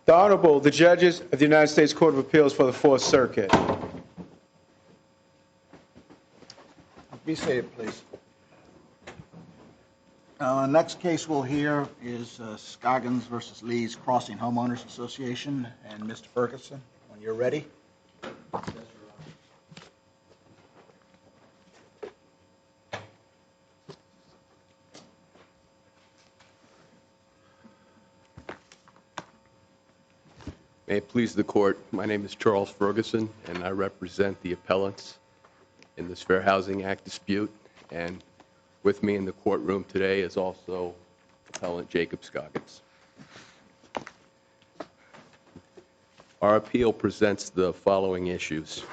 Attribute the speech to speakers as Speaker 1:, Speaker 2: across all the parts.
Speaker 1: The Honorable, the judges of the United States Court of Appeals for the Fourth Circuit.
Speaker 2: Be seated, please. Next case we'll hear is Scoggins versus Lee's Crossing Homeowners Association. And Mr. Ferguson, when you're ready.
Speaker 3: May it please the court, my name is Charles Ferguson, and I represent the appellants in this Fair Housing Act dispute. And with me in the courtroom today is also appellant Jacob Scoggins. Our appeal presents the following issues.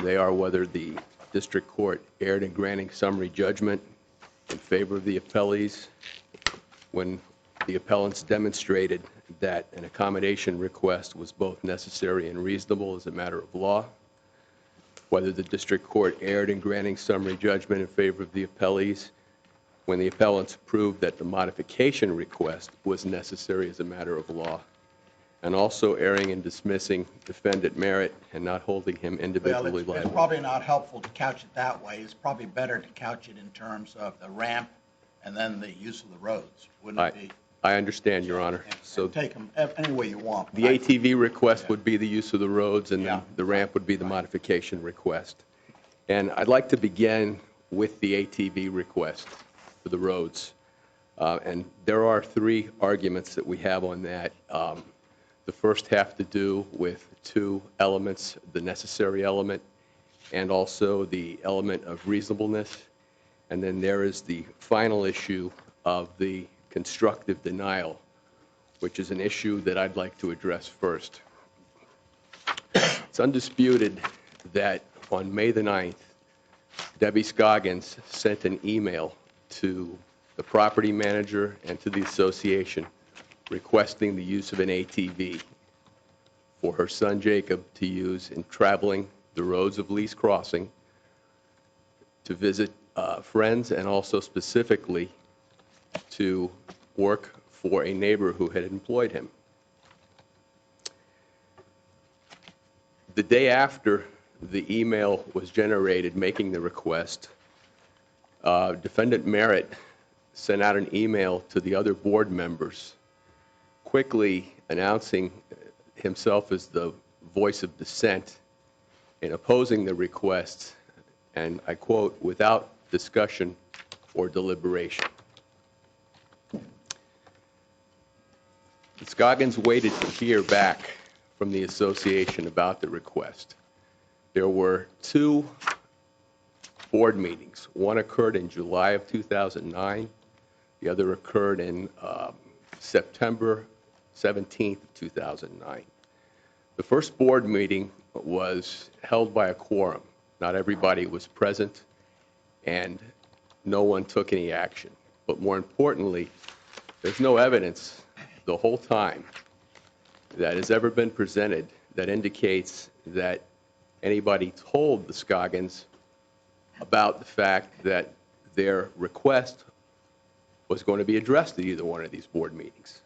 Speaker 3: They are whether the district court erred in granting summary judgment in favor of the appellees when the appellants demonstrated that an accommodation request was both necessary and reasonable as a matter of law, whether the district court erred in granting summary judgment in favor of the appellees when the appellants proved that the modification request was necessary as a matter of law, and also erring in dismissing defendant Merritt and not holding him individually liable.
Speaker 2: It's probably not helpful to couch it that way. It's probably better to couch it in terms of the ramp and then the use of the roads, wouldn't it be?
Speaker 3: I understand, Your Honor.
Speaker 2: So take them any way you want.
Speaker 3: The ATV request would be the use of the roads, and the ramp would be the modification request. And I'd like to begin with the ATV request for the roads. And there are three arguments that we have on that. The first have to do with two elements, the necessary element and also the element of reasonableness. And then there is the final issue of the constructive denial, which is an issue that I'd like to address first. It's undisputed that on May the 9th, Debbie Scoggins sent an email to the property manager and to the association requesting the use of an ATV for her son Jacob to use in traveling the roads of Lee's Crossing to visit friends and also specifically to work for a neighbor who had employed him. The day after the email was generated making the request, defendant Merritt sent out an email to the other board members quickly announcing himself as the voice of dissent in opposing the request, and I quote, without discussion or deliberation. Scoggins waited to hear back from the association about the request. There were two board meetings. One occurred in July of 2009. The other occurred in September 17th, 2009. The first board meeting was held by a quorum. Not everybody was present, and no one took any action. But more importantly, there's no evidence the whole time that has ever been presented that indicates that anybody told the Scoggins about the fact that their request was going to be addressed at either one of these board meetings.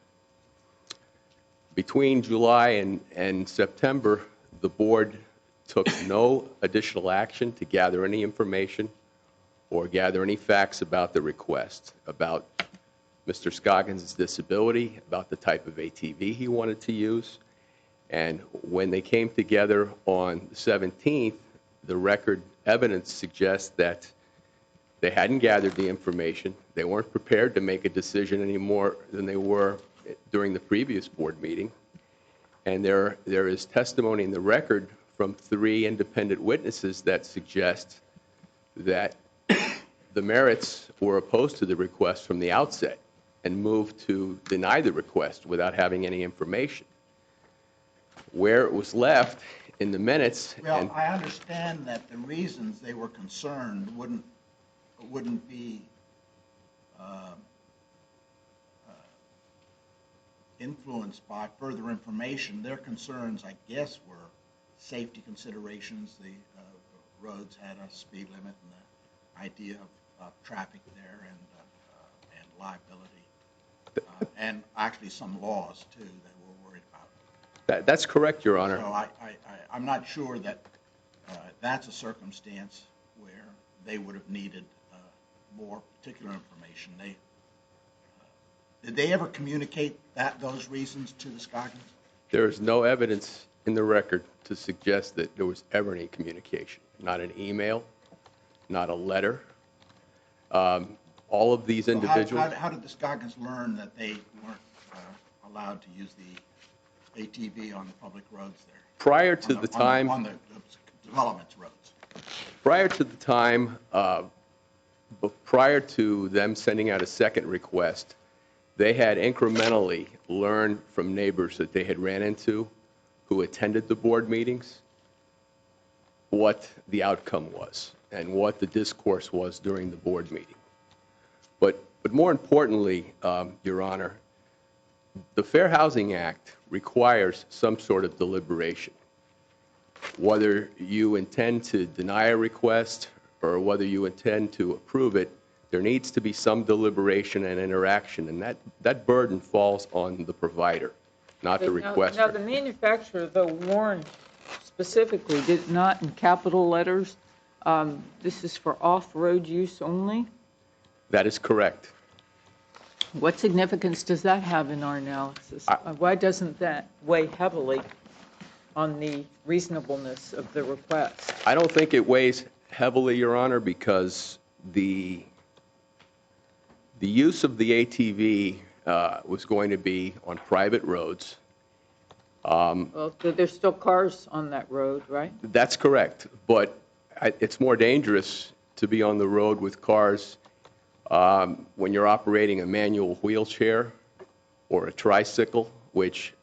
Speaker 3: Between July and September, the board took no additional action to gather any information or gather any facts about the request, about Mr. Scoggins' disability, about the type of ATV he wanted to use. And when they came together on the 17th, the record evidence suggests that they hadn't gathered the information. They weren't prepared to make a decision any more than they were during the previous board meeting. And there is testimony in the record from three independent witnesses that suggest that the Merritts were opposed to the request from the outset and moved to deny the request without having any information. Where it was left in the minutes...
Speaker 2: Well, I understand that the reasons they were concerned wouldn't be influenced by further information. Their concerns, I guess, were safety considerations. The roads had a speed limit and the idea of traffic there and liability. And actually some laws, too, that we're worried about.
Speaker 3: That's correct, Your Honor.
Speaker 2: So I'm not sure that that's a circumstance where they would have needed more particular information. Did they ever communicate those reasons to the Scoggins?
Speaker 3: There is no evidence in the record to suggest that there was ever any communication. Not an email, not a letter. All of these individuals.
Speaker 2: How did the Scoggins learn that they weren't allowed to use the ATV on the public roads there?
Speaker 3: Prior to the time.
Speaker 2: On the development roads.
Speaker 3: Prior to the time, prior to them sending out a second request, they had incrementally learned from neighbors that they had ran into who attended the board meetings what the outcome was and what the discourse was during the board meeting. But more importantly, Your Honor, the Fair Housing Act requires some sort of deliberation. Whether you intend to deny a request or whether you intend to approve it, there needs to be some deliberation and interaction, and that burden falls on the provider, not the requester.
Speaker 4: Now, the manufacturer, though, warned specifically, did not in capital letters, this is for off-road use only?
Speaker 3: That is correct.
Speaker 4: What significance does that have in our analysis? Why doesn't that weigh heavily on the reasonableness of the request?
Speaker 3: I don't think it weighs heavily, Your Honor, because the use of the ATV was going to be on private roads.
Speaker 4: Well, there's still cars on that road, right?
Speaker 3: That's correct, but it's more dangerous to be on the road with cars when you're operating a manual wheelchair or a tricycle, which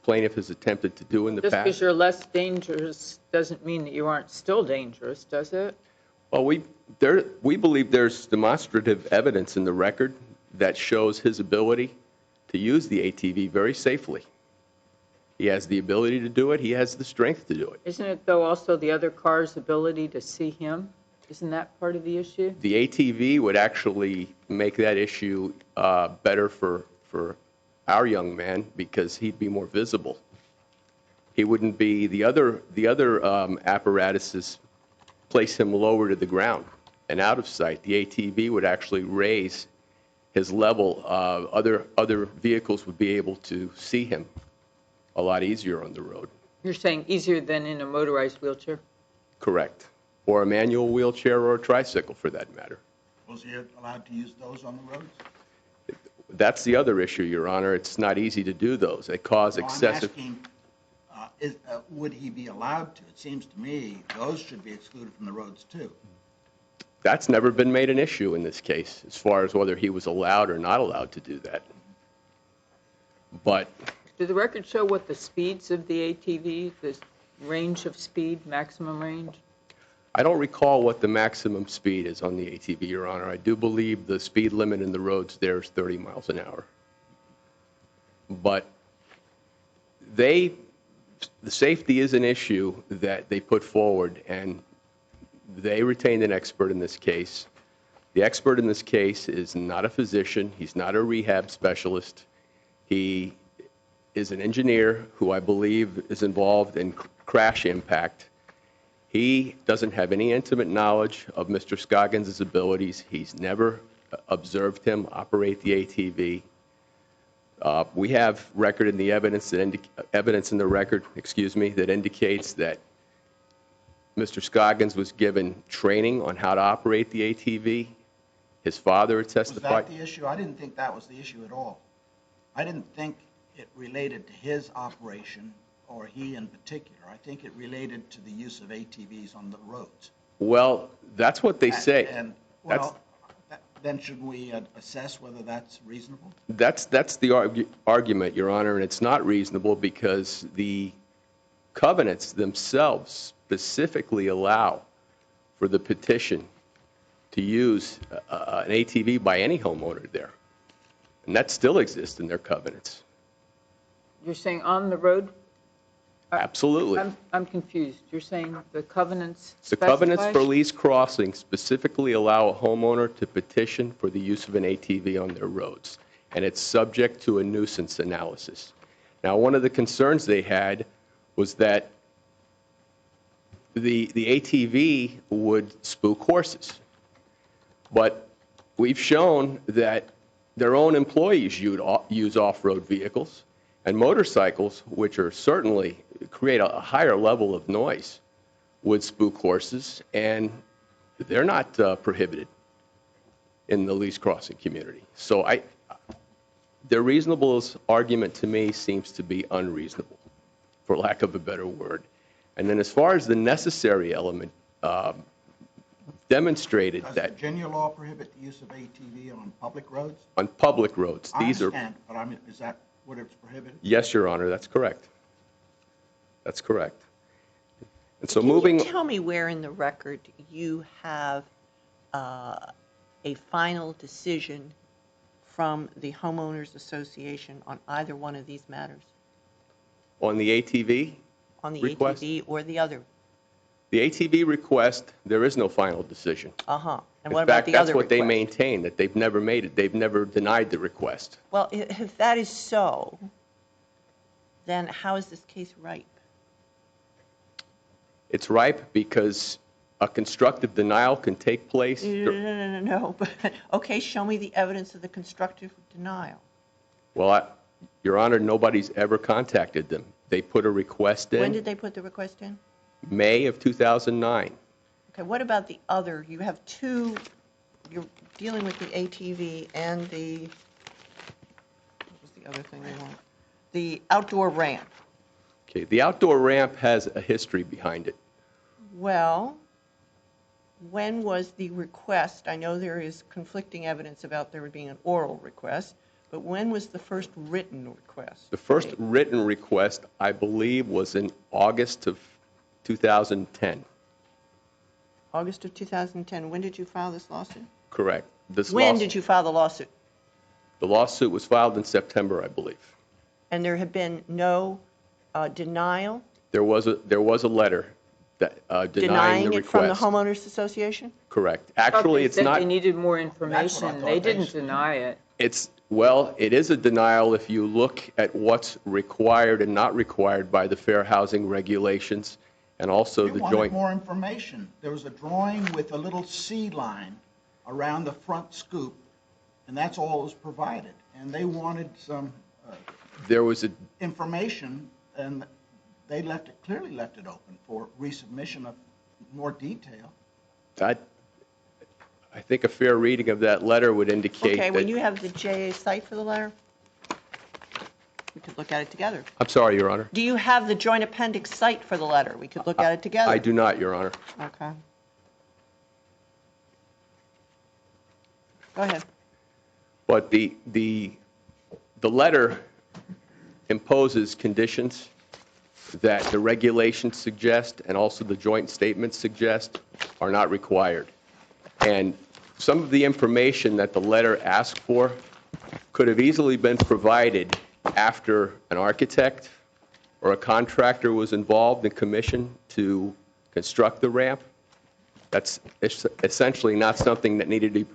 Speaker 3: plaintiff has attempted to do in the past.
Speaker 4: Just because you're less dangerous doesn't mean that you aren't still dangerous, does it?
Speaker 3: Well, we believe there's demonstrative evidence in the record that shows his ability to use the ATV very safely. He has the ability to do it. He has the strength to do it.
Speaker 4: Isn't it, though, also the other car's ability to see him? Isn't that part of the issue?
Speaker 3: The ATV would actually make that issue better for our young man because he'd be more visible. He wouldn't be, the other apparatuses place him lower to the ground and out of sight. The ATV would actually raise his level. Other vehicles would be able to see him a lot easier on the road.
Speaker 4: You're saying easier than in a motorized wheelchair?
Speaker 3: Correct. Or a manual wheelchair or a tricycle, for that matter.
Speaker 2: Was he allowed to use those on the roads?
Speaker 3: That's the other issue, Your Honor. It's not easy to do those. They cause excessive...
Speaker 2: I'm asking, would he be allowed to? It seems to me those should be excluded from the roads, too.
Speaker 3: That's never been made an issue in this case, as far as whether he was allowed or not allowed to do that. But...
Speaker 4: Did the record show what the speeds of the ATV, the range of speed, maximum range?
Speaker 3: I don't recall what the maximum speed is on the ATV, Your Honor. I do believe the speed limit in the roads there is 30 miles an hour. But the safety is an issue that they put forward, and they retained an expert in this case. The expert in this case is not a physician. He's not a rehab specialist. He is an engineer who I believe is involved in crash impact. He doesn't have any intimate knowledge of Mr. Scoggins' abilities. He's never observed him operate the ATV. We have record in the evidence in the record, that indicates that Mr. Scoggins was given training on how to operate the ATV. His father testified.
Speaker 2: Was that the issue? I didn't think that was the issue at all. I didn't think it related to his operation or he in particular. I think it related to the use of ATVs on the roads.
Speaker 3: Well, that's what they say.
Speaker 2: Then should we assess whether that's reasonable?
Speaker 3: That's the argument, Your Honor, and it's not reasonable because the covenants themselves specifically allow for the petition to use an ATV by any homeowner there. And that still exists in their covenants.
Speaker 4: You're saying on the road?
Speaker 3: Absolutely.
Speaker 4: I'm confused. You're saying the covenants
Speaker 3: The
Speaker 4: specify?
Speaker 3: covenants for lease crossing specifically allow a homeowner to petition for the use of an ATV on their roads, and it's subject to a nuisance analysis. Now, one of the concerns they had was that the ATV would spook horses. But we've shown that their own employees use off-road vehicles, and motorcycles, which are certainly create a higher level of noise, would spook horses, and they're not prohibited in the lease crossing community. So the reasonableness argument to me seems to be unreasonable, for lack of a better word. And then as far as the necessary element, demonstrated
Speaker 2: Does
Speaker 3: that
Speaker 2: Virginia law prohibit the use of ATV on public roads?
Speaker 3: on public roads,
Speaker 2: I
Speaker 3: these are...
Speaker 2: understand, but I mean, is that what it's prohibited?
Speaker 3: Yes, Your Honor, that's correct. That's correct. And so
Speaker 5: Can
Speaker 3: moving...
Speaker 5: you tell me where in the record you have a final decision from the Homeowners Association on either one of these matters?
Speaker 3: On the ATV
Speaker 5: On the
Speaker 3: request?
Speaker 5: ATV or the other?
Speaker 3: The ATV request, there is no final decision.
Speaker 5: Uh-huh. And
Speaker 3: In
Speaker 5: what about
Speaker 3: fact,
Speaker 5: the other
Speaker 3: that's what they
Speaker 5: request?
Speaker 3: maintain, that they've never made it. They've never denied the request.
Speaker 5: Well, if that is so, then how is this case ripe?
Speaker 3: It's ripe because a constructive denial can take place.
Speaker 5: No. But, okay, show me the evidence of the constructive denial.
Speaker 3: Well, Your Honor, nobody's ever contacted them. They put a request in
Speaker 5: When did they put the request in?
Speaker 3: May of 2009.
Speaker 5: Okay, what about the other? You have two, you're dealing with the ATV and the, what was the other thing they want? The outdoor ramp.
Speaker 3: Okay, the outdoor ramp has a history behind it.
Speaker 5: Well, when was the request? I know there is conflicting evidence about there being an oral request, but when was the first written request?
Speaker 3: The first written request, I believe, was in August of 2010.
Speaker 5: August of 2010. When did you file this lawsuit?
Speaker 3: Correct.
Speaker 5: When did you file the lawsuit?
Speaker 3: The lawsuit was filed in September, I believe.
Speaker 5: And there had been no denial?
Speaker 3: There was a letter that denying the
Speaker 5: it from the
Speaker 3: request.
Speaker 5: Homeowners Association?
Speaker 3: Correct. Actually, it's not.
Speaker 4: They needed more
Speaker 2: That's
Speaker 4: information.
Speaker 2: what I
Speaker 4: They
Speaker 2: thought they
Speaker 4: didn't
Speaker 2: said.
Speaker 4: deny it.
Speaker 3: It is a denial if you look at what's required and not required by the fair housing regulations and also
Speaker 2: They
Speaker 3: the
Speaker 2: wanted
Speaker 3: joint.
Speaker 2: more information. There was a drawing with a little C line around the front scoop, and that's all that was provided. And they wanted some
Speaker 3: There was a
Speaker 2: information, and they clearly left it open for resubmission of more detail.
Speaker 3: I think a fair reading of that letter would indicate
Speaker 5: Okay,
Speaker 3: that.
Speaker 5: when you have the JA site for the letter, we could look at it together.
Speaker 3: I'm sorry, Your Honor.
Speaker 5: Do you have the joint appendix site for the letter? We could look at it together.
Speaker 3: I do not, Your Honor.
Speaker 5: Okay. Go ahead.
Speaker 3: But the letter imposes conditions that the regulations suggest and also the joint statements suggest are not required. And some of the information that the letter asked for could have easily been provided after an architect or a contractor was involved in commission to construct the ramp. That's essentially not something that needed to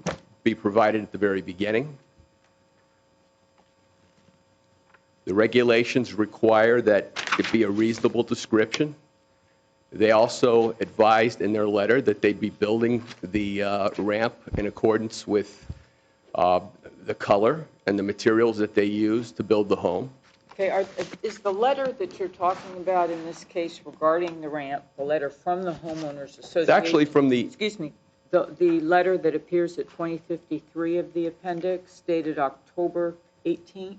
Speaker 3: be provided at the very beginning. The regulations require that it be a reasonable description. They also advised in their letter that they'd be building the ramp in accordance with the color and the materials that they use to build the home.
Speaker 4: Okay, is the letter that you're talking about in this case regarding the ramp, the letter from the Homeowners Association?
Speaker 3: It's actually from the...
Speaker 4: Excuse me, the letter that appears at 2053 of the appendix, dated October 18th,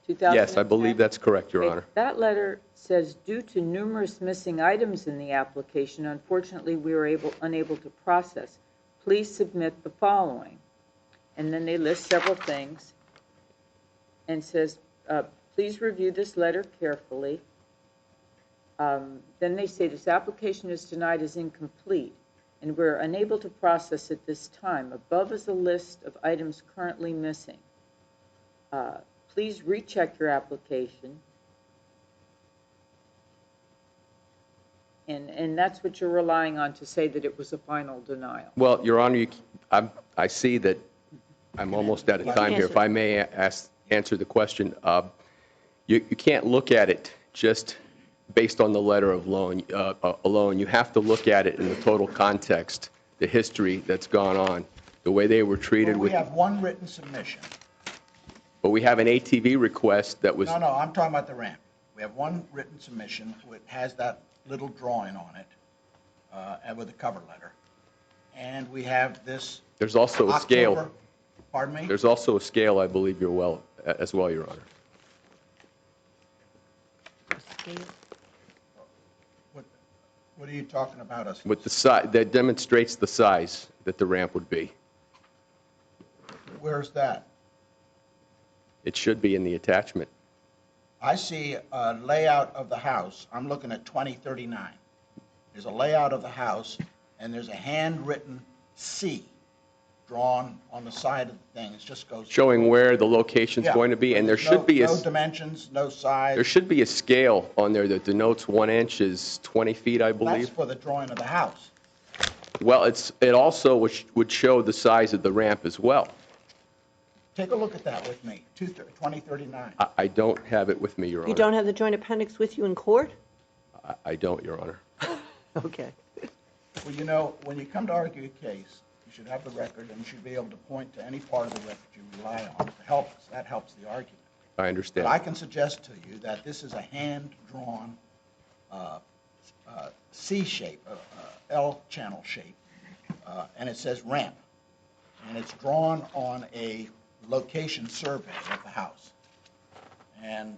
Speaker 4: 2010?
Speaker 3: Yes, I believe that's correct, Your
Speaker 4: Okay,
Speaker 3: Honor.
Speaker 4: that letter says, due to numerous missing items in the application, unfortunately, we were unable to process. Please submit the following. And then they list several things and says, please review this letter carefully. Then they say this application is denied as incomplete and we're unable to process at this time. Above is a list of items currently missing. Please recheck your application. And that's what you're relying on to say that it was a final denial.
Speaker 3: Well, Your Honor, I see that I'm almost out of time here. If I may answer the question. You can't look at it just based on the letter of alone. You have to look at it in the total context, the history that's gone on, the way they were treated
Speaker 2: Well, we
Speaker 3: with.
Speaker 2: have one written submission.
Speaker 3: But we have an ATV request that was.
Speaker 2: No, I'm talking about the ramp. We have one written submission which has that little drawing on it, and with a cover letter. And we have this.
Speaker 3: There's also a scale.
Speaker 2: October- Pardon me?
Speaker 3: There's also a scale, I believe, Your Honor.
Speaker 2: What are you talking about us?
Speaker 3: With the size, that demonstrates the size that the ramp would be.
Speaker 2: Where's that?
Speaker 3: It should be in the attachment.
Speaker 2: I see a layout of the house. I'm looking at 2039. There's a layout of the house, and there's a handwritten C drawn on the side of the thing. It just goes.
Speaker 3: Showing where the location's
Speaker 2: Yeah,
Speaker 3: going to be, and there
Speaker 2: there's
Speaker 3: should be
Speaker 2: no dimensions, no size.
Speaker 3: there should be a scale on there that denotes 1 inch is 20 feet, I
Speaker 2: That's
Speaker 3: believe.
Speaker 2: for the drawing of the house.
Speaker 3: Well, it also would show the size of the ramp as well.
Speaker 2: Take a look at that with me, 2039.
Speaker 3: I don't have it with me, Your Honor.
Speaker 5: You don't have the joint appendix with you in court?
Speaker 3: I don't, Your Honor.
Speaker 5: Okay.
Speaker 2: Well, you know, when you come to argue a case, you should have the record, and you should be able to point to any part of the record you rely on to help us. That helps the argument.
Speaker 3: I
Speaker 2: But
Speaker 3: understand.
Speaker 2: I can suggest to you that this is a hand-drawn C shape, L channel shape, and it says ramp. And it's drawn on a location survey of the house. And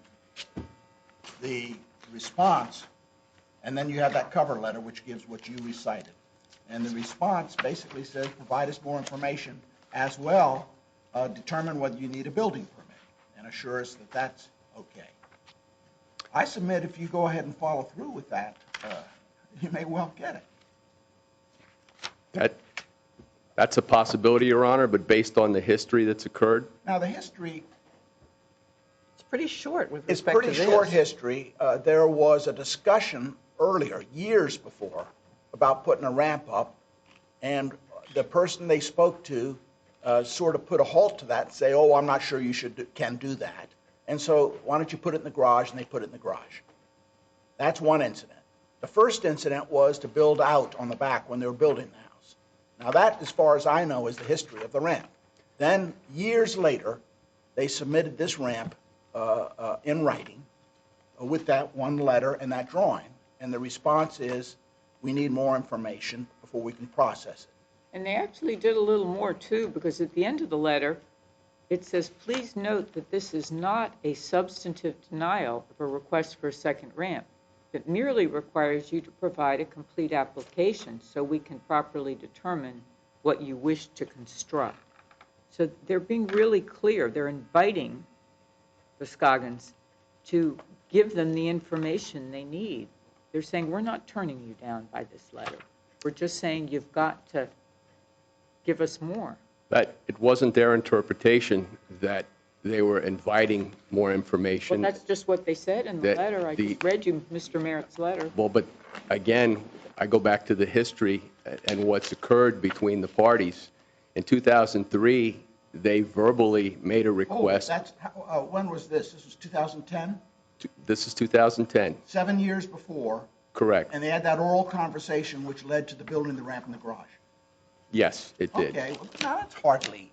Speaker 2: the response, and then you have that cover letter which gives what you recited. And the response basically says, provide us more information as well, determine whether you need a building permit, and assure us that that's okay. I submit if you go ahead and follow through with that, you may well get it.
Speaker 3: That's a possibility, Your Honor, but based on the history that's occurred,
Speaker 2: Now, the history
Speaker 5: It's pretty short with
Speaker 2: It's
Speaker 5: respect to
Speaker 2: pretty
Speaker 5: this.
Speaker 2: short history. There was a discussion earlier, years before, about putting a ramp up, and the person they spoke to sort of put a halt to that and say, oh, I'm not sure you can do that. And so why don't you put it in the garage, and they put it in the garage. That's one incident. The first incident was to build out on the back when they were building the house. Now that, as far as I know, is the history of the ramp. Then, years later, they submitted this ramp in writing with that one letter and that drawing. And the response is, we need more information before we can process it.
Speaker 4: And they actually did a little more, too, because at the end of the letter, it says, please note that this is not a substantive denial of a request for a second ramp. It merely requires you to provide a complete application so we can properly determine what you wish to construct. So they're being really clear. They're inviting the Scoggins to give them the information they need. They're saying, we're not turning you down by this letter. We're just saying you've got to give us more.
Speaker 3: that it wasn't their interpretation that they were inviting more information.
Speaker 4: Well, that's just what they said in the
Speaker 3: That
Speaker 4: letter. I just read you Mr. Merritt's letter.
Speaker 3: Well, but again, I go back to the history and what's occurred between the parties. In 2003, they verbally made a
Speaker 2: Oh,
Speaker 3: request.
Speaker 2: when was this? This was 2010?
Speaker 3: This is 2010,
Speaker 2: 7 years before,
Speaker 3: correct?
Speaker 2: and they had that oral conversation which led to the building the ramp in the garage.
Speaker 3: Yes, it did.
Speaker 2: Okay, well, now that's hardly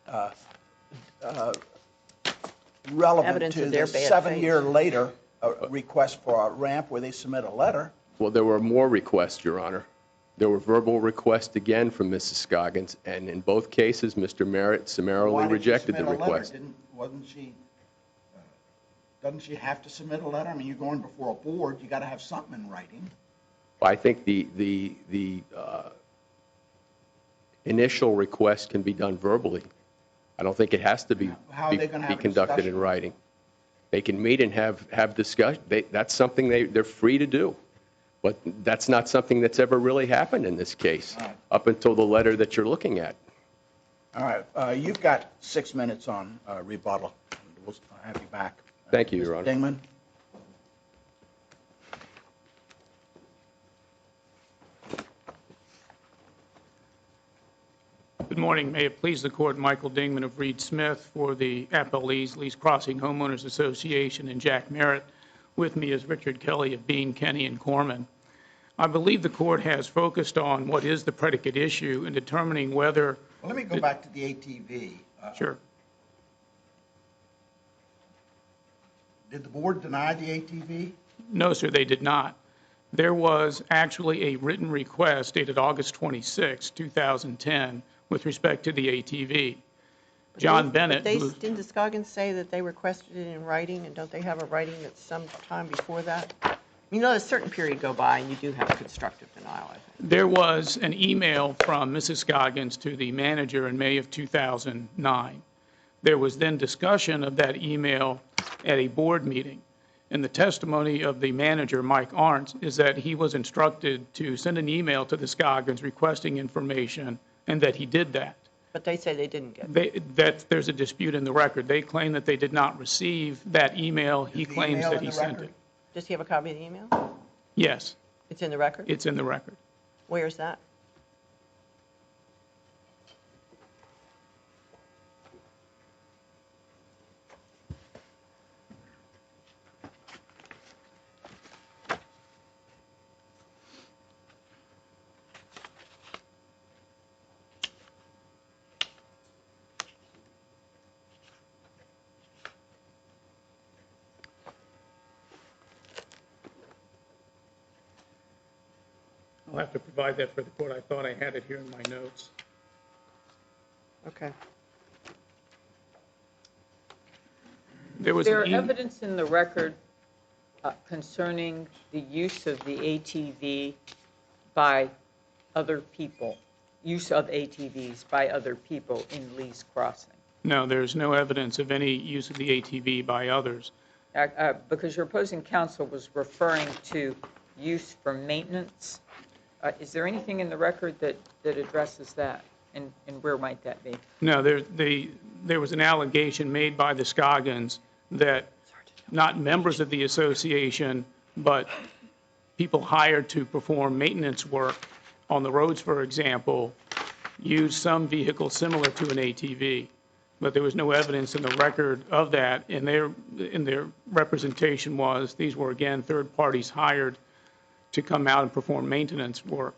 Speaker 2: relevant
Speaker 5: Evidence
Speaker 2: to
Speaker 5: of their
Speaker 2: the
Speaker 5: bad
Speaker 2: 7-year later request for a ramp where they submit a letter.
Speaker 3: Well, there were more requests, Your Honor. There were verbal requests again from Mrs. Scoggins, and in both cases, Mr. Merritt summarily
Speaker 2: Why did she
Speaker 3: rejected the
Speaker 2: submit a letter?
Speaker 3: request.
Speaker 2: Doesn't she have to submit a letter? I mean, you're going before a board, you got to have something in writing.
Speaker 3: I think the initial request can be done verbally. I don't think it has to be
Speaker 2: How are they gonna have a
Speaker 3: conducted in
Speaker 2: discussion?
Speaker 3: writing. They can meet and have discussion. That's something they're free to do. But that's not something that's ever really happened in this case,
Speaker 2: All right.
Speaker 3: up until the letter that you're looking at.
Speaker 2: All right, you've got 6 minutes on rebuttal. We'll have you back.
Speaker 3: Thank you, Your
Speaker 2: Mr.
Speaker 3: Honor.
Speaker 2: Dingman?
Speaker 6: Good morning. May it please the Court, Michael Dingman of Reed Smith for the Appellees Lease Crossing Homeowners Association and Jack Merritt. With me is Richard Kelly of Bean, Kenny, and Corman. I believe the Court has focused on what is the predicate issue in determining whether...
Speaker 2: Well, let me go back to the ATV.
Speaker 6: Sure.
Speaker 2: Did the board deny the ATV?
Speaker 6: No, sir, they did not. There was actually a written request dated August 26, 2010, with respect to the ATV. John Bennett...
Speaker 5: Didn't the Scoggins say that they requested it in writing, and don't they have a writing that's some time before that? You know, a certain period go by, and you do have a constructive denial, I think.
Speaker 6: There was an email from Mrs. Scoggins to the manager in May of 2009. There was then discussion of that email at a board meeting. And the testimony of the manager, Mike Arndt, is that he was instructed to send an email to the Scoggins requesting information, and that he did that.
Speaker 5: But they say they didn't get it.
Speaker 6: There's a dispute in the record. They claim that they did not receive that email. He claims that he sent it.
Speaker 5: Does he have a copy of the email?
Speaker 6: Yes.
Speaker 5: It's in the record?
Speaker 6: It's in the record.
Speaker 5: Where's that?
Speaker 6: I'll have to provide that for the Court. I thought I had it here in my notes.
Speaker 5: Okay.
Speaker 6: There was
Speaker 4: Is there evidence in the record concerning the use of the ATV by other people, use of ATVs by other people in Lee's Crossing?
Speaker 6: No, there's no evidence of any use of the ATV by others.
Speaker 4: Because your opposing counsel was referring to use for maintenance. Is there anything in the record that addresses that, and where might that be?
Speaker 6: No, there was an allegation made by the Scoggins that not members of the association, but people hired to perform maintenance work on the roads, for example, used some vehicle similar to an ATV. But there was no evidence in the record of that, and their representation was these were, again, third parties hired to come out and perform maintenance work.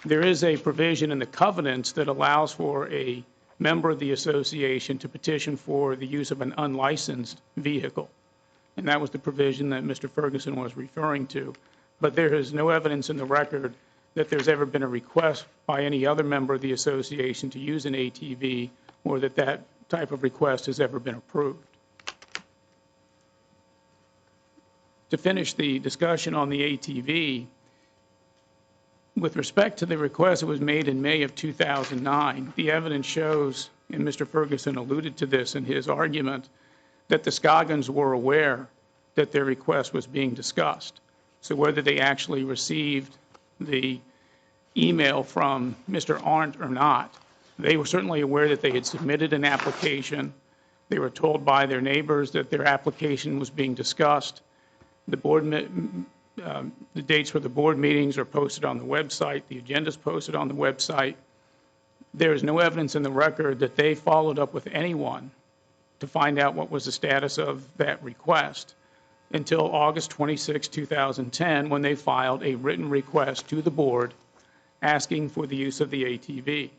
Speaker 6: There is a provision in the covenants that allows for a member of the association to petition for the use of an unlicensed vehicle. And that was the provision that Mr. Ferguson was referring to. But there is no evidence in the record that there's ever been a request by any other member of the association to use an ATV, or that that type of request has ever been approved. To finish the discussion on the ATV, with respect to the request that was made in May of 2009, the evidence shows, and Mr. Ferguson alluded to this in his argument, that the Scoggins were aware that their request was being discussed. So whether they actually received the email from Mr. Arndt or not, they were certainly aware that they had submitted an application. They were told by their neighbors that their application was being discussed. The dates for the board meetings are posted on the website. The agenda is posted on the website. There is no evidence in the record that they followed up with anyone to find out what was the status of that request until August 26, 2010, when they filed a written request to the board asking for the use of the ATV.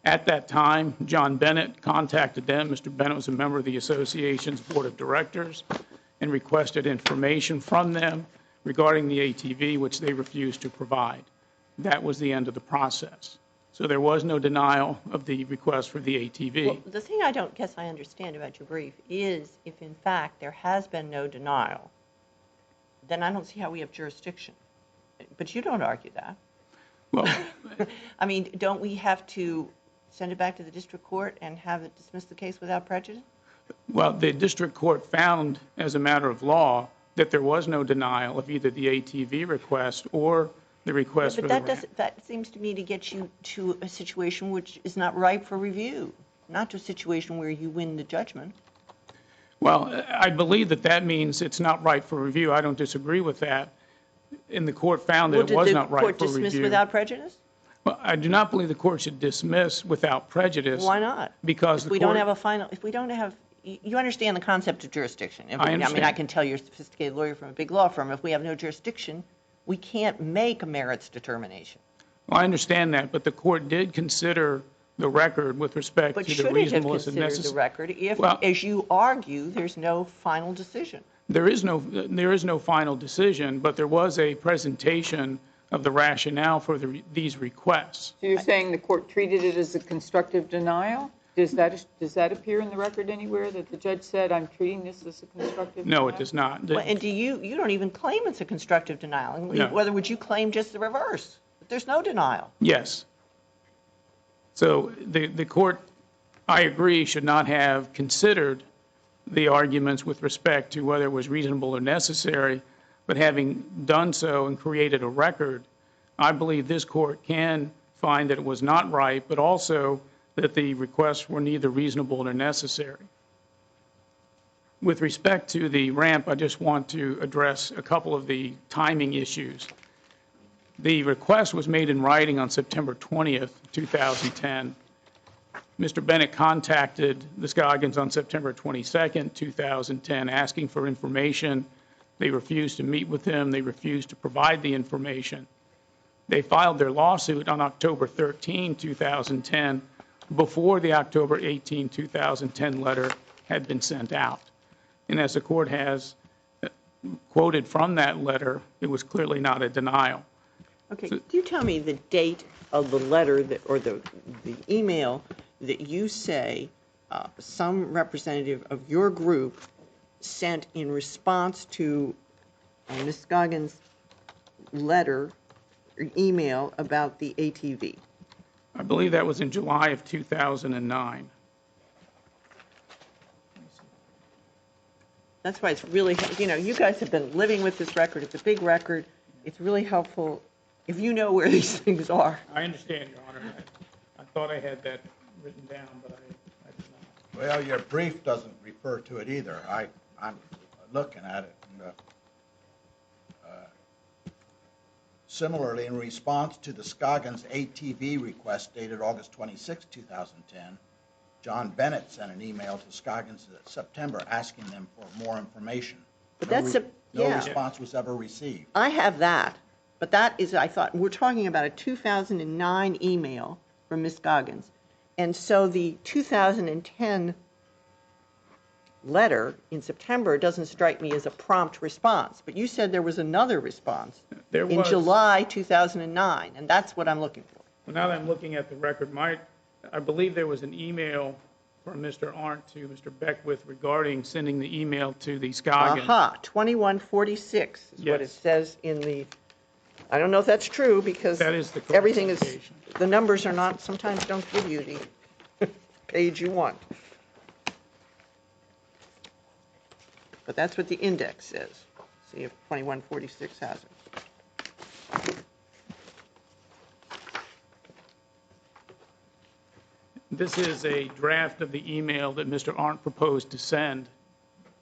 Speaker 6: At that time, John Bennett contacted them. Mr. Bennett was a member of the association's board of directors and requested information from them regarding the ATV, which they refused to provide. That was the end of the process. So there was no denial of the request for the ATV.
Speaker 5: Well, the thing I don't guess I understand about your brief is if, in fact, there has been no denial, then I don't see how we have jurisdiction. But you don't argue that.
Speaker 6: Well,
Speaker 5: I mean, don't we have to send it back to the district court and have it dismiss the case without prejudice?
Speaker 6: well, the district court found, as a matter of law, that there was no denial of either the ATV request or the request for the ramp.
Speaker 5: That seems to me to get you to a situation which is not ripe for review, not to a situation where you win the judgment.
Speaker 6: Well, I believe that that means it's not ripe for review. I don't disagree with that. And the court found that it was not ripe for
Speaker 5: Did the court dismiss
Speaker 6: review.
Speaker 5: without prejudice?
Speaker 6: Well, I do not believe the court should dismiss without prejudice.
Speaker 5: Why not?
Speaker 6: Because
Speaker 5: If
Speaker 6: the
Speaker 5: we don't
Speaker 6: court,
Speaker 5: have a final, if we don't have, you understand the concept of jurisdiction. I mean,
Speaker 6: understand.
Speaker 5: I can tell you're a sophisticated lawyer from a big law firm. If we have no jurisdiction, we can't make a merits determination.
Speaker 6: well, I understand that, but the court did consider the record with respect
Speaker 5: But
Speaker 6: to the
Speaker 5: should it have
Speaker 6: reasonableness and
Speaker 5: considered the
Speaker 6: necessary.
Speaker 5: record if,
Speaker 6: Well-
Speaker 5: as you argue, there's no final decision?
Speaker 6: There is no final decision, but there was a presentation of the rationale for these requests.
Speaker 4: So you're saying the court treated it as a constructive denial? Does that appear in the record anywhere, that the judge said, I'm treating this as a constructive denial?
Speaker 6: No, it does not.
Speaker 5: Well, and you don't even claim it's a constructive denial.
Speaker 6: No.
Speaker 5: Whether would you claim just the reverse? That there's no denial.
Speaker 6: Yes. So the court, I agree, should not have considered the arguments with respect to whether it was reasonable or necessary, but having done so and created a record, I believe this court can find that it was not right, but also that the requests were neither reasonable nor necessary. With respect to the ramp, I just want to address a couple of the timing issues. The request was made in writing on September 20th, 2010. Mr. Bennett contacted the Scoggins on September 22nd, 2010, asking for information. They refused to meet with him. They refused to provide the information. They filed their lawsuit on October 13, 2010, before the October 18, 2010 letter had been sent out. And as the court has quoted from that letter, it was clearly not a denial.
Speaker 5: Okay, can you tell me the date of the letter that, or the email that you say some representative of your group sent in response to Ms. Scoggins' letter or email about the ATV?
Speaker 6: I believe that was in July of 2009.
Speaker 5: That's why it's really, you guys have been living with this record. It's a big record. It's really helpful if you know where these things are.
Speaker 6: I understand, Your Honor. I thought I had that written down, but I did not.
Speaker 2: Well, your brief doesn't refer to it either. I'm looking at it. And, similarly, in response to the Scoggins ATV request dated August 26, 2010, John Bennett sent an email to Scoggins in September asking them for more information.
Speaker 5: But
Speaker 2: No
Speaker 5: yeah.
Speaker 2: response was ever received.
Speaker 5: I have that, but that is, I thought, we're talking about a 2009 email from Ms. Scoggins. And so the 2010 letter in September doesn't strike me as a prompt response. But you said there was another response
Speaker 6: There
Speaker 5: in
Speaker 6: was.
Speaker 5: July 2009, and that's what I'm looking for.
Speaker 6: Well, now that I'm looking at the record, I believe there was an email from Mr. Arndt to Mr. Beckwith regarding sending the email to the Scoggins.
Speaker 5: Aha, 2146 is what it
Speaker 6: Yes.
Speaker 5: says in the, I don't know if that's true because
Speaker 6: That is the correct
Speaker 5: everything is,
Speaker 6: citation.
Speaker 5: the numbers are not, sometimes don't give you the page you want. But that's what the index says. See if 2146 has it.
Speaker 6: This is a draft of the email that Mr. Arndt proposed to send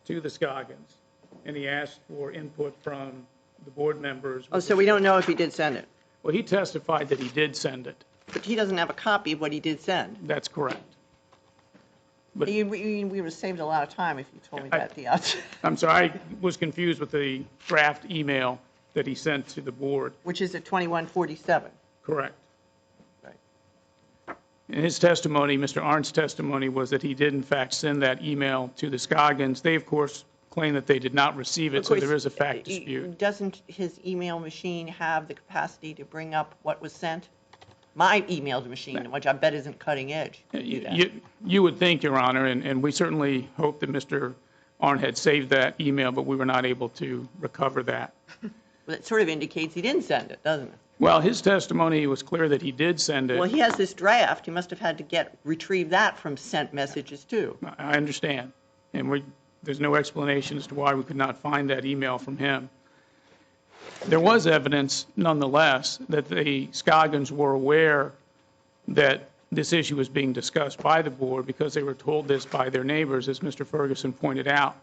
Speaker 6: to the Scoggins, and he asked for input from the board members.
Speaker 5: Oh, so we don't know if he did send it.
Speaker 6: Well, he testified that he did send it.
Speaker 5: But he doesn't have a copy of what he did send.
Speaker 6: That's correct. But
Speaker 5: We would have saved a lot of time if you told me that at the outset,
Speaker 6: I'm sorry, I was confused with the draft email that he sent to the board.
Speaker 5: which is at 2147.
Speaker 6: Correct.
Speaker 5: Right.
Speaker 6: In his testimony, Mr. Arndt's testimony was that he did in fact send that email to the Scoggins. They, of course, claim that they did not receive it, so there is a fact dispute.
Speaker 5: Doesn't his email machine have the capacity to bring up what was sent? My email machine, which I bet isn't cutting edge. can do that.
Speaker 6: You would think, Your Honor, and we certainly hope that Mr. Arndt had saved that email, but we were not able to recover that.
Speaker 5: Well, it sort of indicates he didn't send it, doesn't it?
Speaker 6: Well, his testimony was clear that he did send it.
Speaker 5: Well, he has this draft. He must have had to retrieve that from sent messages, too.
Speaker 6: I understand, and there's no explanation as to why we could not find that email from him. There was evidence, nonetheless, that the Scoggins were aware that this issue was being discussed by the board because they were told this by their neighbors, as Mr. Ferguson pointed out.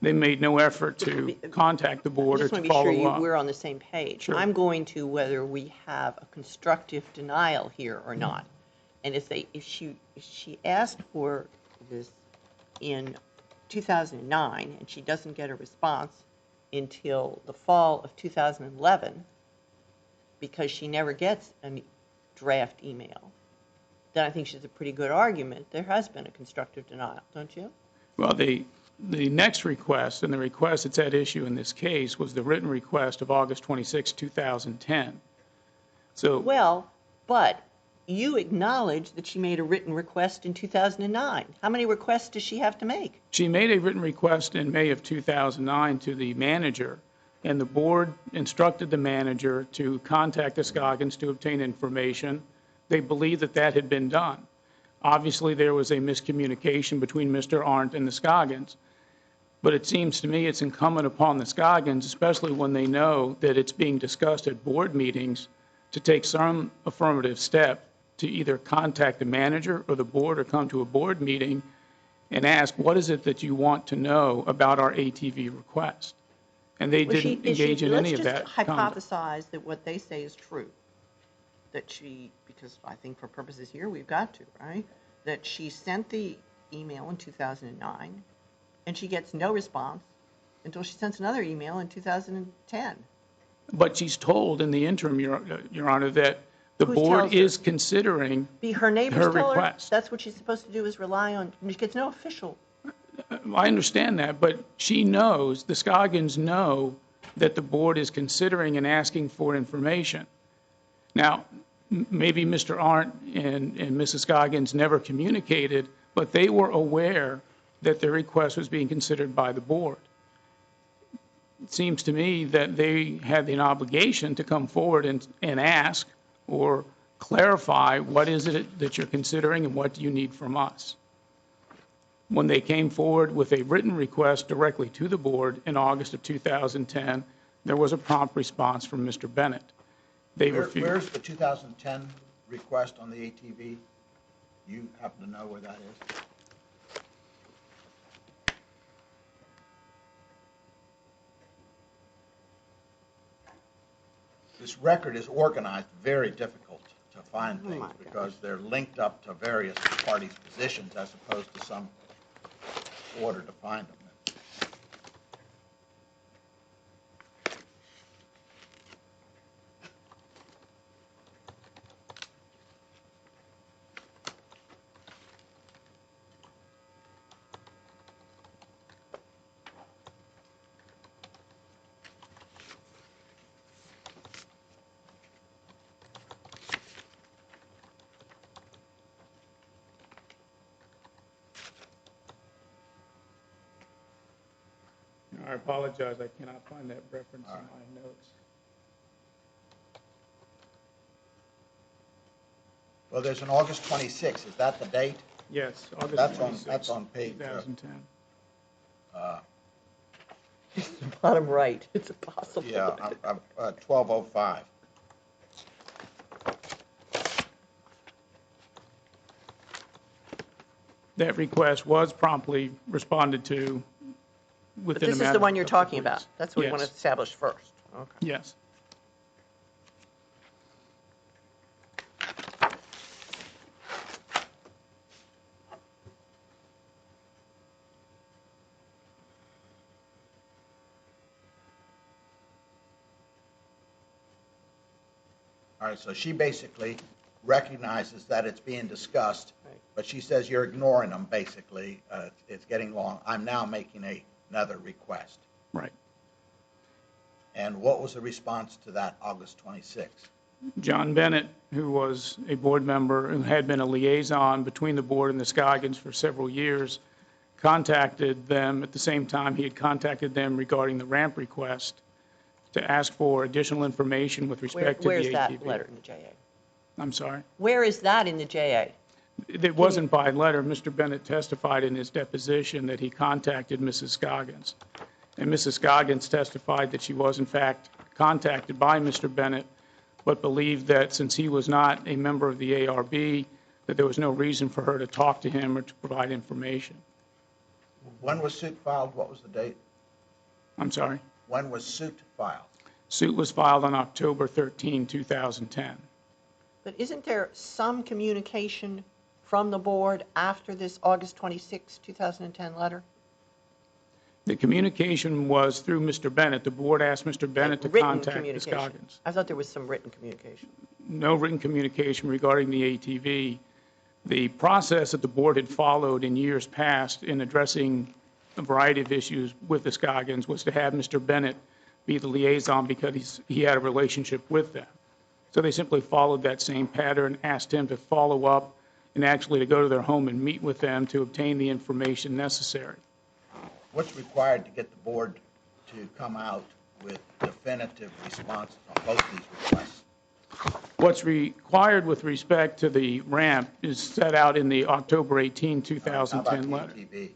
Speaker 6: They made no effort to contact the board or
Speaker 5: Just
Speaker 6: to
Speaker 5: want to be sure
Speaker 6: follow up.
Speaker 5: we're on the same page.
Speaker 6: Sure.
Speaker 5: I'm going to whether we have a constructive denial here or not. And if she asked for this in 2009 and she doesn't get a response until the fall of 2011 because she never gets a draft email, then I think she's a pretty good argument. There has been a constructive denial, don't you?
Speaker 6: Well, the next request, and the request that's at issue in this case, was the written request of August 26, 2010. So,
Speaker 5: Well, but you acknowledge that she made a written request in 2009. How many requests does she have to make?
Speaker 6: she made a written request in May of 2009 to the manager, and the board instructed the manager to contact the Scoggins to obtain information. They believed that that had been done. Obviously, there was a miscommunication between Mr. Arndt and the Scoggins, but it seems to me it's incumbent upon the Scoggins, especially when they know that it's being discussed at board meetings, to take some affirmative step to either contact the manager or the board or come to a board meeting and ask, what is it that you want to know about our ATV request? And they didn't engage in any of that
Speaker 5: Let's just
Speaker 6: conduct.
Speaker 5: hypothesize that what they say is true. That she, because I think for purposes here, we've got to, right? That she sent the email in 2009, and she gets no response until she sends another email in 2010.
Speaker 6: But she's told in the interim, Your Honor, that the
Speaker 5: Who
Speaker 6: board
Speaker 5: tells her?
Speaker 6: is considering
Speaker 5: Her neighbors
Speaker 6: her
Speaker 5: tell her
Speaker 6: request.
Speaker 5: that's what she's supposed to do is rely on, she gets no official.
Speaker 6: I understand that, but she knows, the Scoggins know that the board is considering and asking for information. Now, maybe Mr. Arndt and Mrs. Scoggins never communicated, but they were aware that their request was being considered by the board. It seems to me that they had an obligation to come forward and ask or clarify what is it that you're considering and what do you need from us. When they came forward with a written request directly to the board in August of 2010, there was a prompt response from Mr. Bennett. They refused.
Speaker 2: Where's the 2010 request on the ATV? You happen to know where that is? This record is organized very difficult to find
Speaker 5: my
Speaker 2: things
Speaker 5: gosh.
Speaker 2: because they're linked up to various parties' positions as opposed to some order to find them.
Speaker 6: I apologize, I cannot find that reference in my notes.
Speaker 2: Well, there's an August 26th. Is that the date?
Speaker 6: Yes, August
Speaker 2: That's
Speaker 6: 26,
Speaker 2: that's on page
Speaker 6: 2010.
Speaker 5: Bottom right, it's impossible.
Speaker 2: Yeah, 1205.
Speaker 6: That request was promptly responded to
Speaker 5: But
Speaker 6: within a
Speaker 5: this
Speaker 6: matter
Speaker 5: is the one you're
Speaker 6: of
Speaker 5: talking
Speaker 6: weeks.
Speaker 5: about. That's what we want to
Speaker 6: Yes.
Speaker 5: establish first. Okay.
Speaker 6: Yes.
Speaker 2: All right, so she basically recognizes that it's being discussed,
Speaker 5: Right.
Speaker 2: but she says you're ignoring them, basically. It's getting long. I'm now making another request.
Speaker 6: Right.
Speaker 2: And what was the response to that August 26th?
Speaker 6: John Bennett, who was a board member who had been a liaison between the board and the Scoggins for several years, contacted them at the same time he had contacted them regarding the ramp request to ask for additional information with respect to the
Speaker 5: Where's
Speaker 6: ATV.
Speaker 5: that letter in the JA?
Speaker 6: I'm sorry?
Speaker 5: Where is that in the JA?
Speaker 6: It wasn't by letter. Mr. Bennett testified in his deposition that he contacted Mrs. Scoggins. And Mrs. Scoggins testified that she was, in fact, contacted by Mr. Bennett, but believed that since he was not a member of the ARB, that there was no reason for her to talk to him or to provide information.
Speaker 2: When was suit filed? What was the date?
Speaker 6: I'm sorry.
Speaker 2: When was suit filed?
Speaker 6: Suit was filed on October 13, 2010.
Speaker 5: But isn't there some communication from the board after this August 26, 2010 letter?
Speaker 6: The communication was through Mr. Bennett. The board asked Mr. Bennett to
Speaker 5: Written
Speaker 6: contact the
Speaker 5: communication.
Speaker 6: Scoggins.
Speaker 5: I thought there was some written communication.
Speaker 6: No written communication regarding the ATV. The process that the board had followed in years past in addressing a variety of issues with the Scoggins was to have Mr. Bennett be the liaison because he had a relationship with them. So they simply followed that same pattern, asked him to follow up and actually to go to their home and meet with them to obtain the information necessary.
Speaker 2: What's required to get the board to come out with definitive responses on both these requests?
Speaker 6: What's required with respect to the ramp is set out in the October 18, 2010
Speaker 2: How
Speaker 6: letter.
Speaker 2: about the ATV?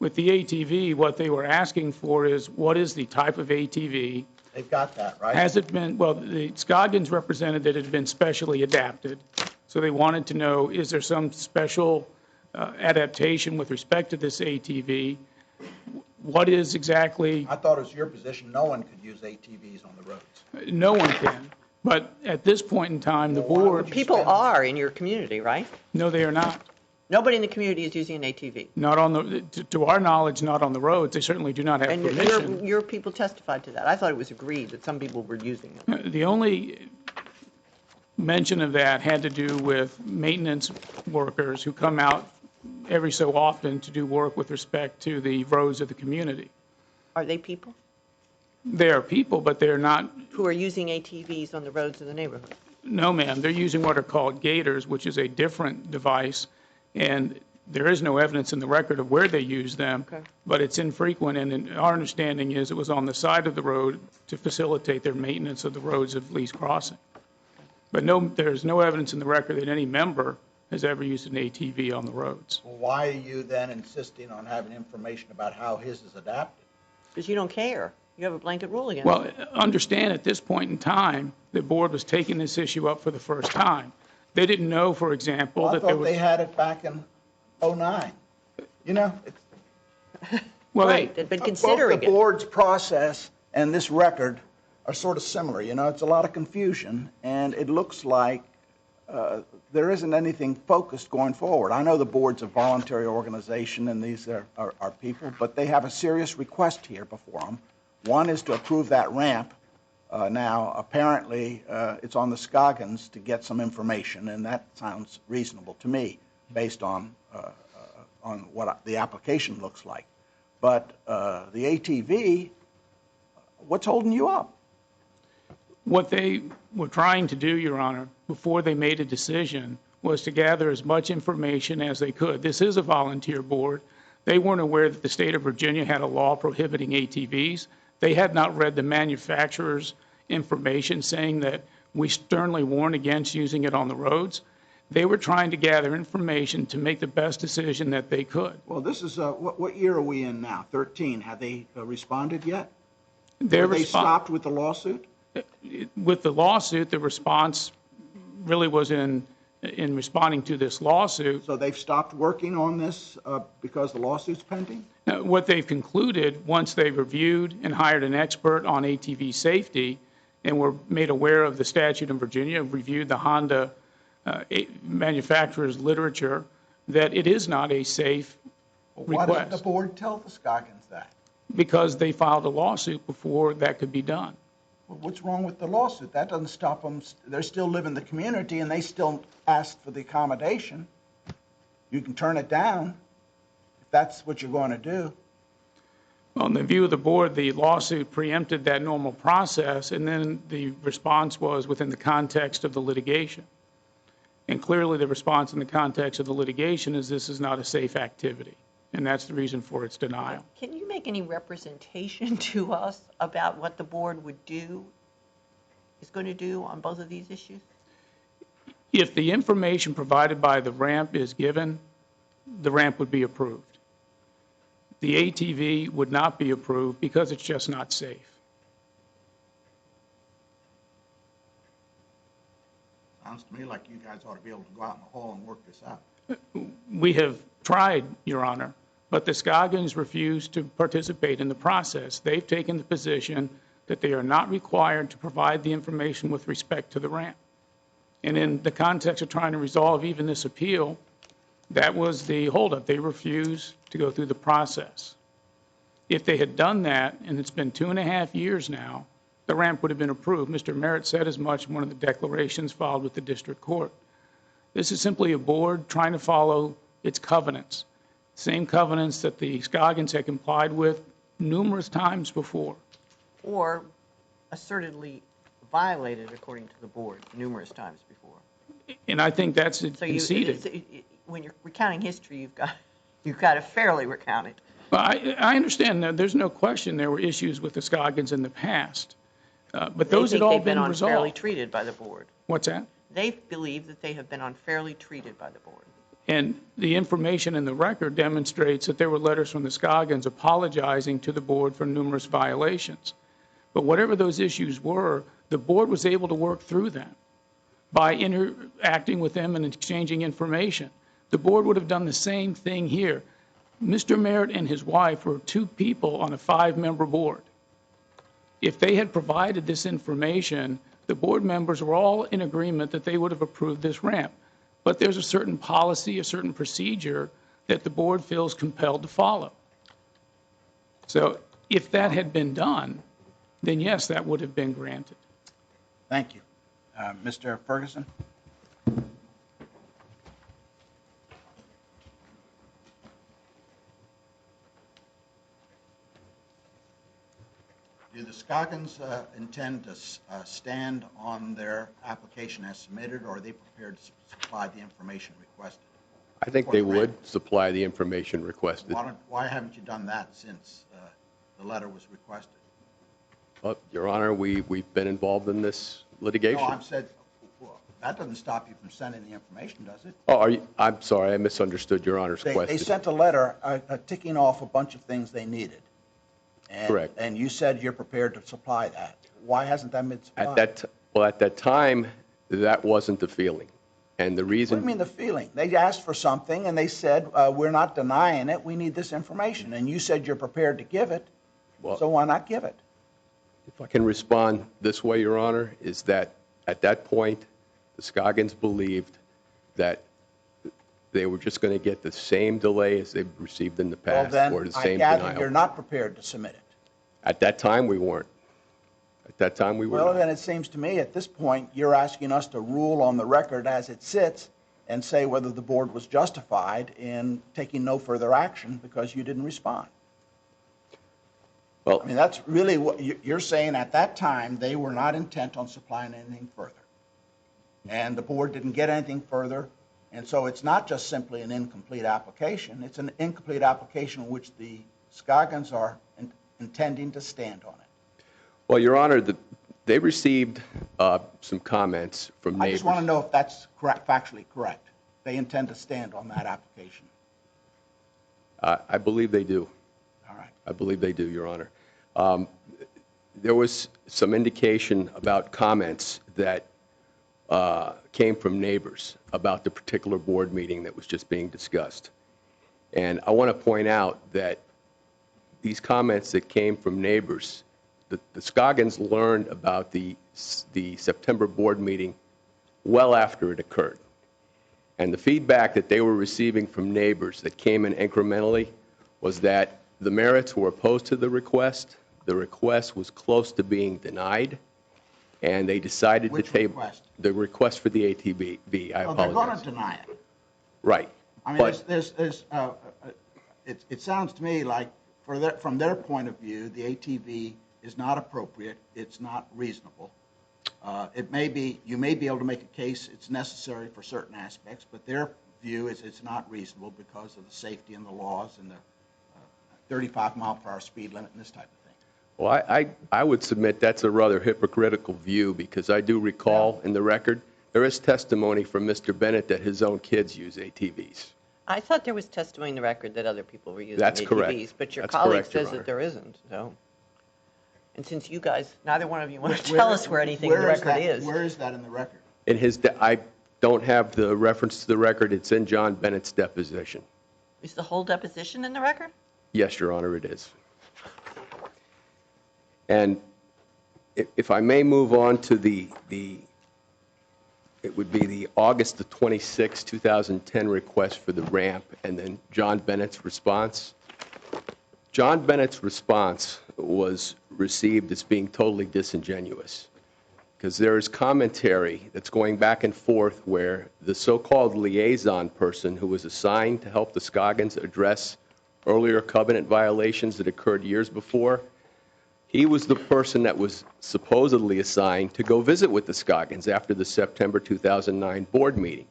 Speaker 6: With the ATV, what they were asking for is what is the type of ATV?
Speaker 2: They've got that, right?
Speaker 6: Has it been, well, the Scoggins represented that it had been specially adapted. So they wanted to know, is there some special adaptation with respect to this ATV? What is exactly?
Speaker 2: I thought it was your position no one could use ATVs on the roads.
Speaker 6: No one can. But at this point in time, the board,
Speaker 5: People are in your community, right?
Speaker 6: no, they are not.
Speaker 5: Nobody in the community is using an ATV.
Speaker 6: Not on the, to our knowledge, not on the roads. They certainly do not have
Speaker 5: And
Speaker 6: permission.
Speaker 5: your people testified to that. I thought it was agreed that some people were using them.
Speaker 6: The only mention of that had to do with maintenance workers who come out every so often to do work with respect to the roads of the community.
Speaker 5: Are they people
Speaker 6: They are people, but they're not,
Speaker 5: who are using ATVs on the roads of the neighborhood?
Speaker 6: no ma'am, they're using what are called gators, which is a different device, and there is no evidence in the record of where they use them,
Speaker 5: Okay.
Speaker 6: but it's infrequent, and our understanding is it was on the side of the road to facilitate their maintenance of the roads of least crossing. But no, there's no evidence in the record that any member has ever used an ATV on the roads.
Speaker 2: Well, why are you then insisting on having information about how his is adapted?
Speaker 5: Because you don't care. You have a blanket rule against
Speaker 6: Well,
Speaker 5: it.
Speaker 6: understand at this point in time, the board was taking this issue up for the first time. They didn't know, for example,
Speaker 2: Well, I
Speaker 6: that there
Speaker 2: thought
Speaker 6: was.
Speaker 2: they had it back in '09. You know,
Speaker 6: Well,
Speaker 5: Right,
Speaker 6: they,
Speaker 5: but considering
Speaker 2: both the
Speaker 5: it.
Speaker 2: board's process and this record are sort of similar. You know, it's a lot of confusion, and it looks like there isn't anything focused going forward. I know the board's a voluntary organization, and these are people, but they have a serious request here before them. One is to approve that ramp. Now, apparently, it's on the Scoggins to get some information, and that sounds reasonable to me, based on what the application looks like. But the ATV, what's holding you up?
Speaker 6: what they were trying to do, Your Honor, before they made a decision, was to gather as much information as they could. This is a volunteer board. They weren't aware that the state of Virginia had a law prohibiting ATVs. They had not read the manufacturer's information saying that we sternly warn against using it on the roads. They were trying to gather information to make the best decision that they could.
Speaker 2: Well, this is, what year are we in now? 13. Have they responded yet?
Speaker 6: Their
Speaker 2: They
Speaker 6: response,
Speaker 2: stopped with the lawsuit?
Speaker 6: with the lawsuit, the response really was in responding to this lawsuit.
Speaker 2: So they've stopped working on this because the lawsuit's pending?
Speaker 6: What they've concluded, once they reviewed and hired an expert on ATV safety and were made aware of the statute in Virginia, reviewed the Honda manufacturer's literature, that it is not a safe
Speaker 2: Why didn't the
Speaker 6: request
Speaker 2: board tell the Scoggins that?
Speaker 6: because they filed a lawsuit before that could be done.
Speaker 2: Well, what's wrong with the lawsuit? That doesn't stop them. They still live in the community, and they still ask for the accommodation. You can turn it down if that's what you're going to do.
Speaker 6: Well, in the view of the board, the lawsuit preempted that normal process, and then the response was within the context of the litigation. And clearly, the response in the context of the litigation is this is not a safe activity, and that's the reason for its denial.
Speaker 5: Can you make any representation to us about what the board would do, is going to do on both of these issues?
Speaker 6: If the information provided by the ramp is given, the ramp would be approved. The ATV would not be approved because it's just not safe.
Speaker 2: Sounds to me like you guys ought to be able to go out in the hall and work this out.
Speaker 6: We have tried, Your Honor, But the Scoggins refused to participate in the process. They've taken the position that they are not required to provide the information with respect to the ramp. And in the context of trying to resolve even this appeal, that was the holdup. They refused to go through the process. If they had done that, and it's been 2.5 years now, the ramp would have been approved. Mr. Merritt said as much in one of the declarations filed with the district court. This is simply a board trying to follow its covenants, same covenants that the Scoggins had complied with numerous times before.
Speaker 5: Or assertedly violated according to the board numerous times before.
Speaker 6: And I think that's
Speaker 5: So
Speaker 6: conceded.
Speaker 5: when you're recounting history, you've got to fairly recount it.
Speaker 6: Well, I understand that there's no question there were issues with the Scoggins in the past, but those had all been
Speaker 5: They've been unfairly
Speaker 6: resolved.
Speaker 5: treated by the board.
Speaker 6: What's that?
Speaker 5: They believe that they have been unfairly treated by the board.
Speaker 6: And the information in the record demonstrates that there were letters from the Scoggins apologizing to the board for numerous violations. But whatever those issues were, the board was able to work through them by interacting with them and exchanging information. The board would have done the same thing here. Mr. Merritt and his wife were 2 people on a 5-member board. If they had provided this information, the board members were all in agreement that they would have approved this ramp. But there's a certain policy, a certain procedure that the board feels compelled to follow. So if that had been done, then yes, that would have been granted.
Speaker 2: Thank you. Mr. Ferguson? Do the Scoggins intend to stand on their application as submitted, or are they prepared to supply the information requested?
Speaker 3: I think they would supply the information requested.
Speaker 2: Why haven't you done that since the letter was requested?
Speaker 3: Well, Your Honor, we've been involved in this litigation.
Speaker 2: No, well, that doesn't stop you from sending the information, does it?
Speaker 3: Oh, I'm sorry, I misunderstood Your Honor's question.
Speaker 2: They sent a letter ticking off a bunch of things they needed.
Speaker 3: Correct.
Speaker 2: And you said you're prepared to supply that. Why hasn't that been supplied?
Speaker 3: At that time, that wasn't the feeling. And the reason...
Speaker 2: What do you mean the feeling? They asked for something, and they said, we're not denying it, we need this information. And you said you're prepared to give it, so why not give it?
Speaker 3: If I can respond this way, Your Honor, is that at that point, the Scoggins believed that they were just going to get the same delay as they've received in the past, or the same
Speaker 2: I
Speaker 3: denial.
Speaker 2: gather you're not prepared to submit it.
Speaker 3: At that time, we weren't. At that time, we were
Speaker 2: Well,
Speaker 3: not.
Speaker 2: then it seems to me at this point, you're asking us to rule on the record as it sits and say whether the board was justified in taking no further action because you didn't respond.
Speaker 3: Well,
Speaker 2: I mean, that's really what you're saying. At that time, they were not intent on supplying anything further. And the board didn't get anything further. And so it's not just simply an incomplete application. It's an incomplete application in which the Scoggins are intending to stand on it.
Speaker 3: well, Your Honor, they received some comments from neighbors.
Speaker 2: I just want to know if that's correct, factually correct. They intend to stand on that application.
Speaker 3: I believe they do.
Speaker 2: All right.
Speaker 3: I believe they do, Your Honor. There was some indication about comments that came from neighbors about the particular board meeting that was just being discussed. And I want to point out that these comments that came from neighbors, the Scoggins learned about the September board meeting well after it occurred. And the feedback that they were receiving from neighbors that came in incrementally was that the Merritts were opposed to the request was close to being denied, and they decided
Speaker 2: Which
Speaker 3: to table
Speaker 2: request?
Speaker 3: the request for the ATV. I
Speaker 2: Oh, they're going
Speaker 3: apologize.
Speaker 2: to deny it.
Speaker 3: Right.
Speaker 2: I mean,
Speaker 3: But-
Speaker 2: it sounds to me like from their point of view, the ATV is not appropriate. It's not reasonable. You may be able to make a case it's necessary for certain aspects, but their view is it's not reasonable because of the safety and the laws and the 35-mile-per-hour speed limit and this type of thing.
Speaker 3: Well, I would submit that's a rather hypocritical view, because I do recall in the record, there is testimony from Mr. Bennett that his own kids use ATVs.
Speaker 5: I thought there was testimony in the record that other people were using
Speaker 3: That's
Speaker 5: ATVs,
Speaker 3: correct.
Speaker 5: but your
Speaker 3: That's
Speaker 5: colleague
Speaker 3: correct, Your
Speaker 5: says
Speaker 3: Honor.
Speaker 5: that there isn't. So, and since you guys, neither one of you want to tell us where anything in the record is.
Speaker 2: Where is that in the record?
Speaker 3: I don't have the reference to the record. It's in John Bennett's deposition.
Speaker 5: Is the whole deposition in the record?
Speaker 3: Yes, Your Honor, it is. And if I may move on to it would be the August the 26, 2010 request for the ramp, and then John Bennett's response. John Bennett's response was received as being totally disingenuous, because there is commentary that's going back and forth where the so-called liaison person who was assigned to help the Scoggins address earlier covenant violations that occurred years before, he was the person that was supposedly assigned to go visit with the Scoggins after the September 2009 board meeting.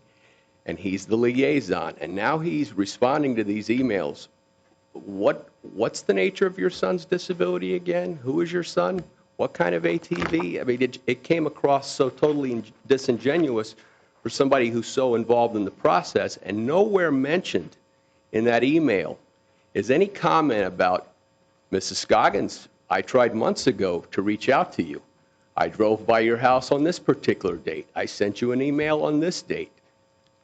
Speaker 3: And he's the liaison. And now he's responding to these emails. What's the nature of your son's disability again? Who is your son? What kind of ATV? I mean, it came across so totally disingenuous for somebody who's so involved in the process, and nowhere mentioned in that email is any comment about, Mrs. Scoggins, I tried months ago to reach out to you. I drove by your house on this particular date. I sent you an email on this date.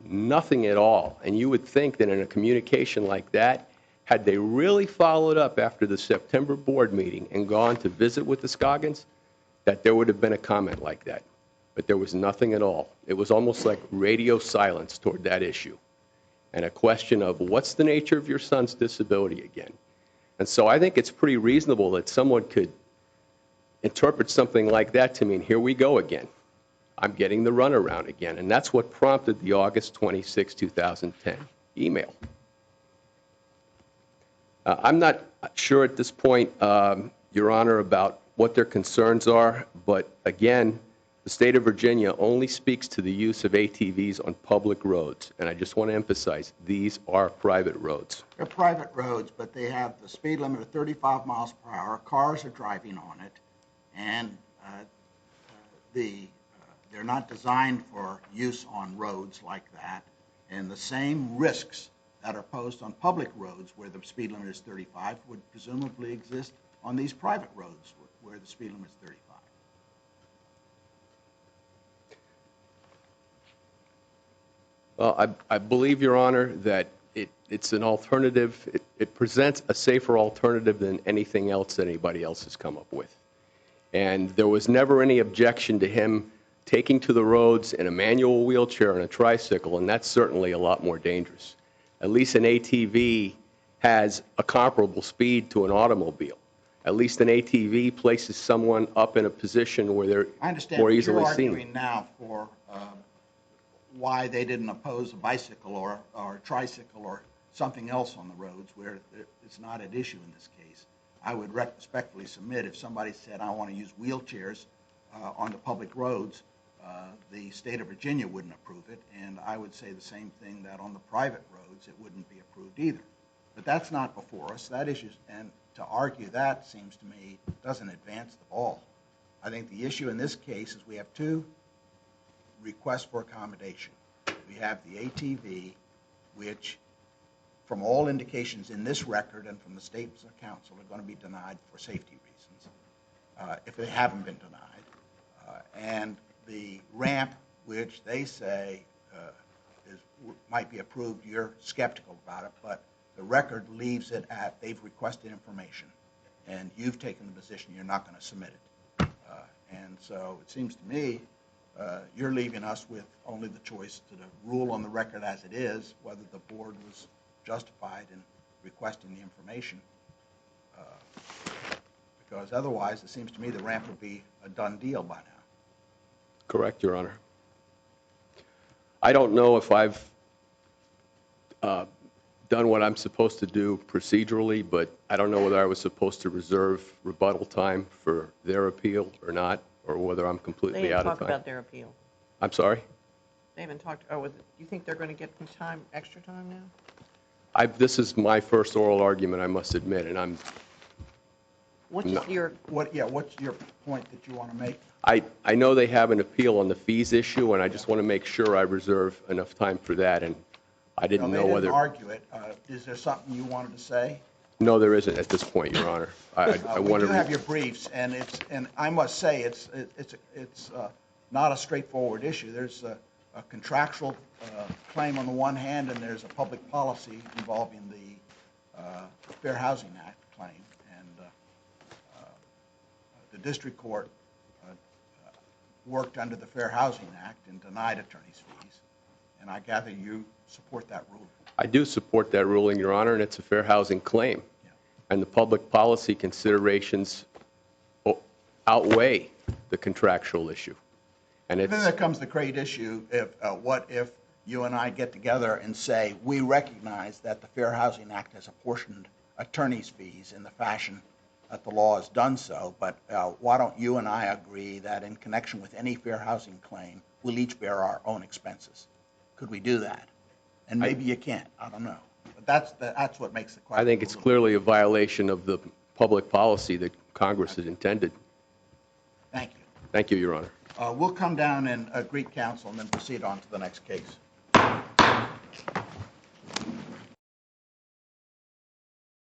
Speaker 3: Nothing at all. And you would think that in a communication like that, had they really followed up after the September board meeting and gone to visit with the Scoggins, that there would have been a comment like that. But there was nothing at all. It was almost like radio silence toward that issue, and a question of what's the nature of your son's disability again. And so I think it's pretty reasonable that someone could interpret something like that to mean, here we go again. I'm getting the runaround again. And that's what prompted the August 26, 2010 email. I'm not sure at this point, Your Honor, about what their concerns are, but again, the state of Virginia only speaks to the use of ATVs on public roads. And I just want to emphasize, these are private roads.
Speaker 2: They're private roads, but they have the speed limit of 35 miles per hour. Cars are driving on it, and they're not designed for use on roads like that. And the same risks that are posed on public roads where the speed limit is 35 would presumably exist on these private roads where the speed limit is 35.
Speaker 3: Well, I believe, Your Honor, that it's an alternative. It presents a safer alternative than anything else that anybody else has come up with. And there was never any objection to him taking to the roads in a manual wheelchair and a tricycle, and that's certainly a lot more dangerous. At least an ATV has a comparable speed to an automobile. At least an ATV places someone up in a position where they're more easily
Speaker 2: you're
Speaker 3: seen.
Speaker 2: arguing now for why they didn't oppose a bicycle or a tricycle or something else on the roads where it's not at issue in this case. I would respectfully submit if somebody said, I want to use wheelchairs on the public roads, the state of Virginia wouldn't approve it, and I would say the same thing that on the private roads it wouldn't be approved either. But that's not before us. That issue, and to argue that seems to me doesn't advance the ball. I think the issue in this case is we have two requests for accommodation. We have the ATV, which from all indications in this record and from the state's council are going to be denied for safety reasons, if they haven't been denied. And the ramp, which they say might be approved, you're skeptical about it, but the record leaves it at they've requested information, and you've taken the position you're not going to submit it. And so it seems to me you're leaving us with only the choice to rule on the record as it is, whether the board was justified in requesting the information, because otherwise it seems to me the ramp would be a done deal by now.
Speaker 3: Correct, Your Honor. I don't know if I've done what I'm supposed to do procedurally, but I don't know whether I was supposed to reserve rebuttal time for their appeal or not, or whether I'm completely out of time.
Speaker 5: They didn't talk about their appeal.
Speaker 3: I'm sorry?
Speaker 5: They haven't talked, do you think they're going to get some time, extra time now?
Speaker 3: This is my first oral argument, I must admit, and I'm...
Speaker 5: What's your
Speaker 2: What's your point that you want to make?
Speaker 3: I know they have an appeal on the fees issue, and I just want to make sure I reserve enough time for that, and I didn't know whether...
Speaker 2: They didn't argue it. Is there something you wanted to say?
Speaker 3: No, there isn't at this point, Your Honor. I
Speaker 2: We
Speaker 3: want
Speaker 2: do
Speaker 3: to...
Speaker 2: have your briefs, and I must say it's not a straightforward issue. There's a contractual claim on the one hand, and there's a public policy involving the Fair Housing Act claim. And the district court worked under the Fair Housing Act and denied attorney's fees. And I gather you support that rule.
Speaker 3: I do support that ruling, Your Honor, and it's a fair housing claim. And the public policy considerations outweigh the contractual issue. And
Speaker 2: Then there comes the great issue, what if you and I get together and say, we recognize that the Fair Housing Act has apportioned attorney's fees in the fashion that the law has done so, but why don't you and I agree that in connection with any fair housing claim, we'll each bear our own expenses? Could we do that? And maybe you can't, I don't know. But that's what makes the question.
Speaker 3: I think it's clearly a violation of the public policy that Congress has intended.
Speaker 2: Thank you.
Speaker 3: Thank you, Your Honor.
Speaker 2: We'll come down and greet counsel and then proceed on to the next case.